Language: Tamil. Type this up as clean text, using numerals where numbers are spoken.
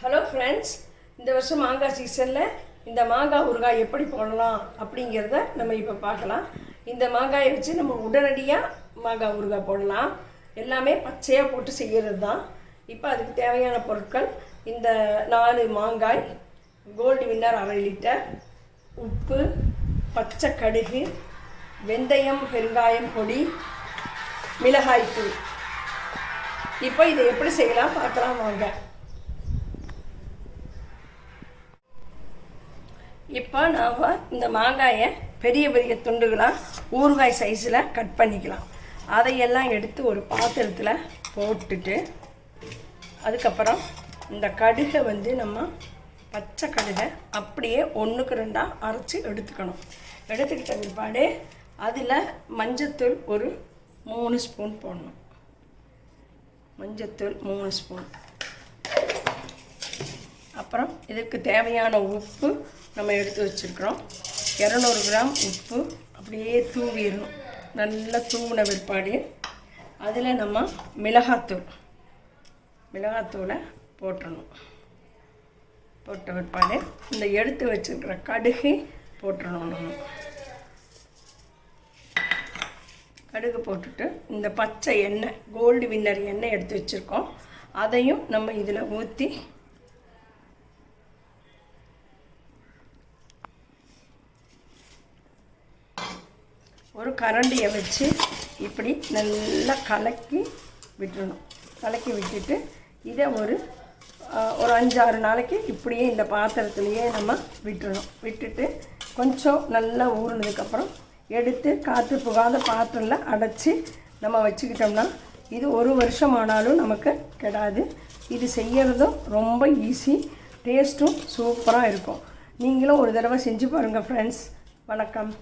ஹலோ ஃப்ரெண்ட்ஸ், இந்த வருஷம் மாங்காய் சீசனில் இந்த மாங்காய் ஊறுகாய் எப்படி போடலாம் அப்படிங்கிறத நம்ம இப்போ பார்க்கலாம். இந்த மாங்காயை வச்சு நம்ம உடனடியாக மாங்காய் ஊறுகாய் போடலாம். எல்லாமே பச்சையாக போட்டு செய்கிறது தான். இப்போ அதுக்கு தேவையான பொருட்கள் இந்த 4 மாங்காய், கோல்டு வின்னர் 1/2 லிட்டர், உப்பு, பச்சை கடுகு, வெந்தயம், பெருங்காயம் பொடி, மிளகாய்த்தூள். இப்போ இதை எப்படி செய்யலாம் பார்க்கலாம் வாங்க. இப்போ நாம் இந்த மாங்காயை பெரிய பெரிய துண்டுகளாக ஊறுகாய் சைஸில் கட் பண்ணிக்கலாம். அதையெல்லாம் எடுத்து ஒரு பாத்திரத்தில் போட்டுட்டு அதுக்கப்புறம் இந்த கடுகை நம்ம பச்சை கடுகை அப்படியே 1க்கு 2 அரைச்சி எடுத்துக்கணும். எடுத்துக்கிட்ட பிற்பாடு அதில் மஞ்சத்தூள் ஒரு 3 ஸ்பூன் போடணும். மஞ்சத்தூள் 3 ஸ்பூன். அப்புறம் இதுக்கு தேவையான உப்பு நம்ம எடுத்து வச்சுருக்கிறோம். 200 கிராம் உப்பு அப்படியே தூவிடணும். நல்லா தூவின பிற்பாடு அதில் நம்ம மிளகாத்தூளை போட்டுடணும். போட்ட பிற்பாடு இந்த எடுத்து வச்சுருக்கிற கடுகு போட்டுடணும். நம்ம கடுகு போட்டுட்டு இந்த பச்சை எண்ணெய், கோல்டு வின்னர் எண்ணெய் எடுத்து வச்சுருக்கோம், அதையும் நம்ம இதில் ஊற்றி ஒரு கரண்டியை வச்சு இப்படி நல்லா கலக்கி விட்டுறணும். கலக்கி விட்டுட்டு இதை ஒரு 5-6 நாளைக்கு இப்படியே இந்த பாத்திரத்துலேயே நம்ம விட்டுறணும். விட்டுட்டு கொஞ்சம் நல்லா ஊறினதுக்கப்புறம் எடுத்து காற்று புகாத பாத்திரத்தில் அடைச்சி நம்ம வச்சுக்கிட்டோம்னா இது 1 வருஷம் ஆனாலும் நமக்கு கெடாது. இது செய்கிறதும் ரொம்ப ஈஸி, டேஸ்ட்டும் சூப்பராக இருக்கும். நீங்களும் ஒரு தடவை செஞ்சு பாருங்கள் ஃப்ரெண்ட்ஸ். வணக்கம்.